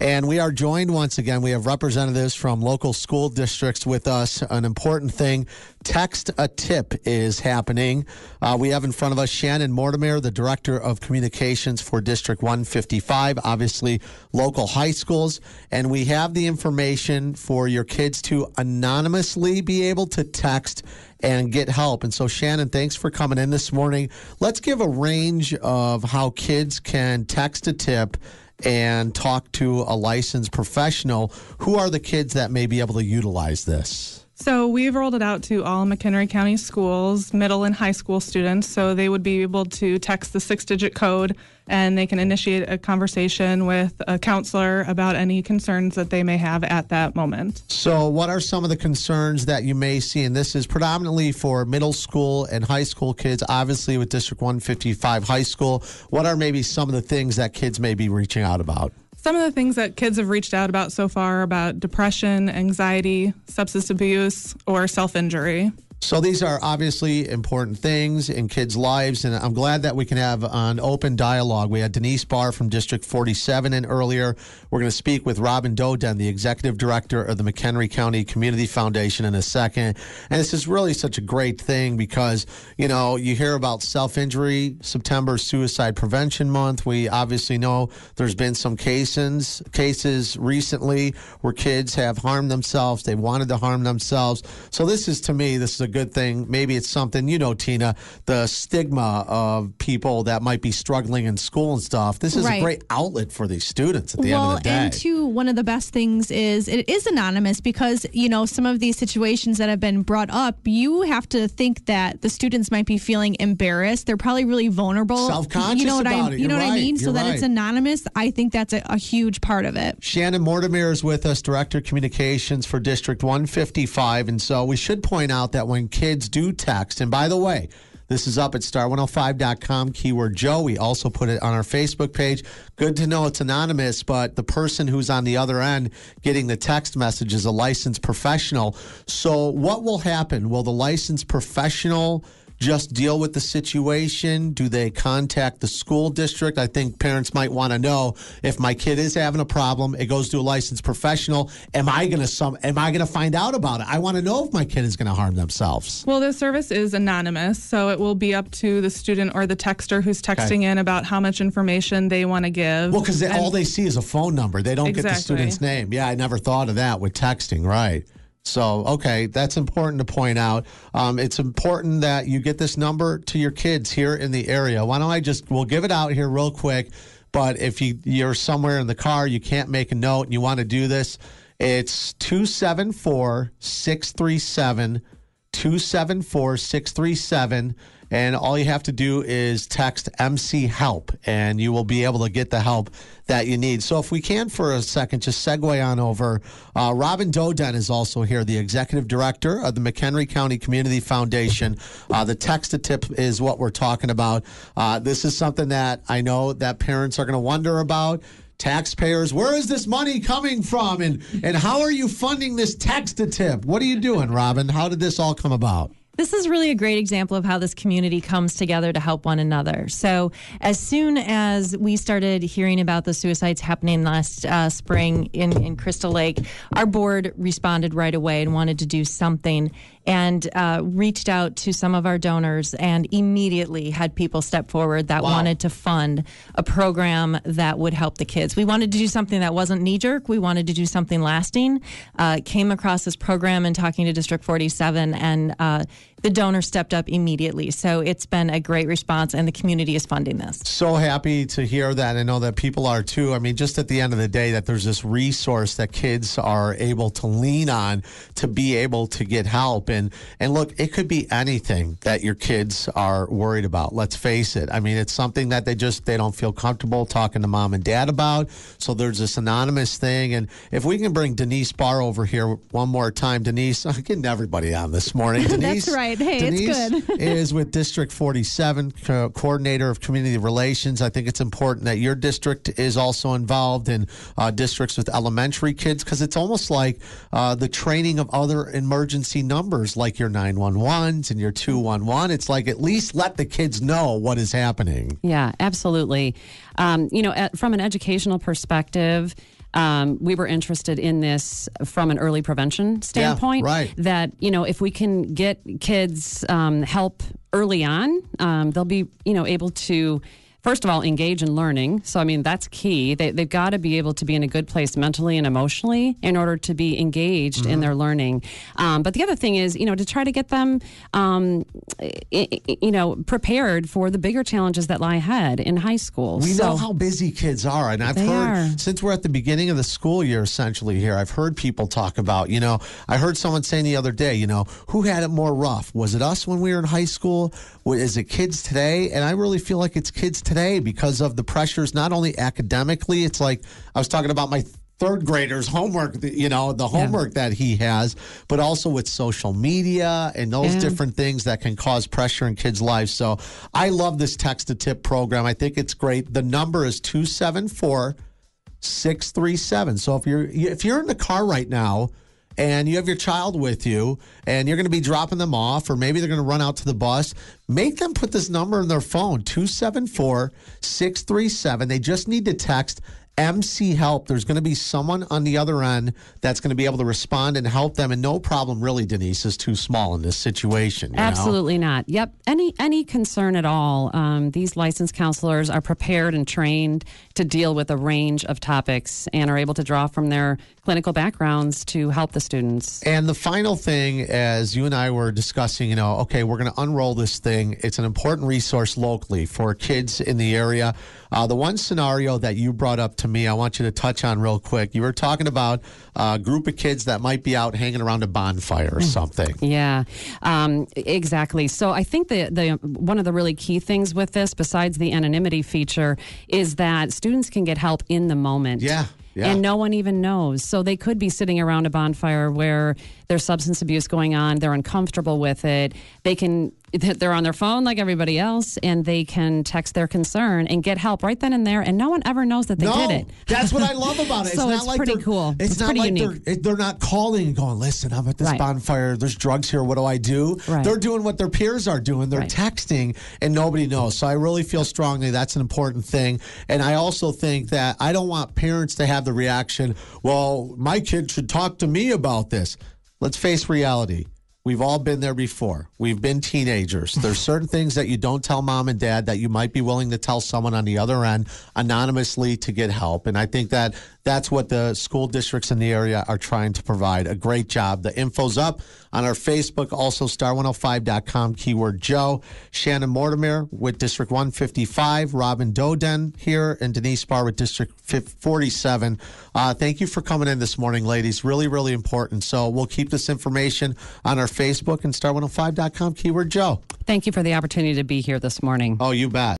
And we are joined once again. We have representatives from local school districts with us. An important thing, Text a Tip is happening. We have in front of us Shannon Mortimer, the Director of Communications for District 155, obviously local high schools. And we have the information for your kids to anonymously be able to text and get help. And so, Shannon, thanks for coming in this morning. Let's give a range of how kids can text a tip and talk to a licensed professional. Who are the kids that may be able to utilize this? So we've rolled it out to all McHenry County schools, middle and high school students, so they would be able to text the 6-digit code and they can initiate a conversation with a counselor about any concerns that they may have at that moment. So what are some of the concerns that you may see? And this is predominantly for middle school and high school kids, obviously with District 155 high school. What are maybe some of the things that kids may be reaching out about? Some of the things that kids have reached out about so far are about depression, anxiety, substance abuse, or self-injury. So these are obviously important things in kids' lives, and I'm glad that we can have an open dialogue. We had Denise Barr from District 47 in earlier. We're going to speak with Robin Doeden, the Executive Director of the McHenry County Community Foundation, in a second. And this is really such a great thing because, you know, you hear about self-injury, September Suicide Prevention Month. We obviously know there's been some cases recently where kids have harmed themselves. They wanted to harm themselves. So this is, to me, this is a good thing. Maybe it's something, you know, Tina, the stigma of people that might be struggling in school and stuff. This is a great outlet for these students at the end of the day. And two, one of the best things is it is anonymous because, you know, some of these situations that have been brought up, you have to think that the students might be feeling embarrassed. They're probably really vulnerable. Self-conscious you know what about it. You know what I mean? So that it's anonymous. I think that's a huge part of it. Shannon Mortimer is with us, Director of Communications for District 155. And so we should point out that when kids do text, and by the way, this is up at star105.com, keyword Joe. We also put it on our Facebook page. Good to know it's anonymous, but the person who's on the other end getting the text message is a licensed professional. So what will happen? Will the licensed professional just deal with the situation? Do they contact the school district? I think parents might want to know, if my kid is having a problem, it goes to a licensed professional. Am I going to find out about it? I want to know if my kid is going to harm themselves. Well, the service is anonymous, so it will be up to the student or the texter who's texting in about how much information they want to give. Well, because all they see is a phone number. They don't get the student's name. Yeah, I never thought of that with texting, right? So, okay, that's important to point out. It's important that you get this number to your kids here in the area. Why don't we'll give it out here real quick, but if you're somewhere in the car, you can't make a note and you want to do this, it's 274-637, 274-637, and all you have to do is text MC Help, and you will be able to get the help that you need. So if we can for a second, just segue on over. Robin Doeden is also here, the Executive Director of the McHenry County Community Foundation. The Text-a-Tip is what we're talking about. This is something that I know that parents are going to wonder about. Taxpayers, where is this money coming from? And how are you funding this Text-a-Tip? What are you doing, Robin? How did this all come about? This is really a great example of how this community comes together to help one another. So as soon as we started hearing about the suicides happening last spring in Crystal Lake, our board responded right away and wanted to do something, and reached out to some of our donors and immediately had people step forward that wanted to fund a program that would help the kids. We wanted to do something that wasn't knee-jerk. We wanted to do something lasting. Came across this program and talking to District 47, and the donor stepped up immediately. So it's been a great response, and the community is funding this. So happy to hear that. I know that people are too. I mean, just at the end of the day, that there's this resource that kids are able to lean on to be able to get help. And look, it could be anything that your kids are worried about. Let's face it. I mean, it's something that they don't feel comfortable talking to mom and dad about. So there's this anonymous thing. And if we can bring Denise Barr over here one more time. Denise, I'm getting everybody on this morning. Denise, that's right. Hey, Denise it's good. is with District 47, Coordinator of Community Relations. I think it's important that your district is also involved in districts with elementary kids, because it's almost like the training of other emergency numbers, like your 911s and your 211. It's like, at least let the kids know what is happening. Yeah, absolutely. From an educational perspective, we were interested in this from an early prevention standpoint. right. That, if we can get kids help early on, they'll be, able to, first of all, engage in learning. So, that's key. They've got to be able to be in a good place mentally and emotionally in order to be engaged in their learning. But the other thing is, to try to get them, prepared for the bigger challenges that lie ahead in high school. We know how busy kids are. And I've heard, since we're at the beginning of the school year, essentially here, I've heard people talk about, I heard someone saying the other day, who had it more rough? Was it us when we were in high school? Is it kids today? And I really feel like it's kids today because of the pressures, not only academically. It's like I was talking about my third grader's homework, the homework that he has, but also with social media and those different things that can cause pressure in kids' lives. So I love this text to tip program. I think it's great. The number is 274-637. So if you're in the car right now, and you have your child with you, and you're going to be dropping them off, or maybe they're going to run out to the bus, make them put this number in their phone, 274-637. They just need to text MC Help. There's going to be someone on the other end that's going to be able to respond and help them. And no problem, really, Denise, is too small in this situation. Absolutely not. Yep. Any concern at all. These licensed counselors are prepared and trained to deal with a range of topics and are able to draw from their clinical backgrounds to help the students. And the final thing, as you and I were discussing, okay, we're going to unroll this thing. It's an important resource locally for kids in the area. The one scenario that you brought up to me, I want you to touch on real quick. You were talking about a group of kids that might be out hanging around a bonfire or something. Yeah, exactly. So I think the one of the really key things with this, besides the anonymity feature, is that students can get help in the moment. Yeah. And no one even knows. So they could be sitting around a bonfire where there's substance abuse going on. They're uncomfortable with it. They're on their phone like everybody else, and they can text their concern and get help right then and there, and no one ever knows that they did it. That's what I love about it. So it's like pretty cool. It's not pretty like unique. they're not calling and going, listen, I'm at this bonfire. There's drugs here. What do I do? Right. They're doing what their peers are doing. They're texting, and nobody knows. So I really feel strongly that's an important thing. And I also think that I don't want parents to have the reaction, well, my kid should talk to me about this. Let's face reality. We've all been there before. We've been teenagers. There's certain things that you don't tell mom and dad that you might be willing to tell someone on the other end anonymously to get help. And I think that that's what the school districts in the area are trying to provide. A great job. The info's up on our Facebook, also star105.com, keyword Joe. Shannon Mortimer with District 155, Robin Doeden here, and Denise Barr with District 47. Thank you for coming in this morning, ladies. Really, really important. So we'll keep this information on our Facebook and star105.com, keyword Joe. Thank you for the opportunity to be here this morning. Oh, you bet.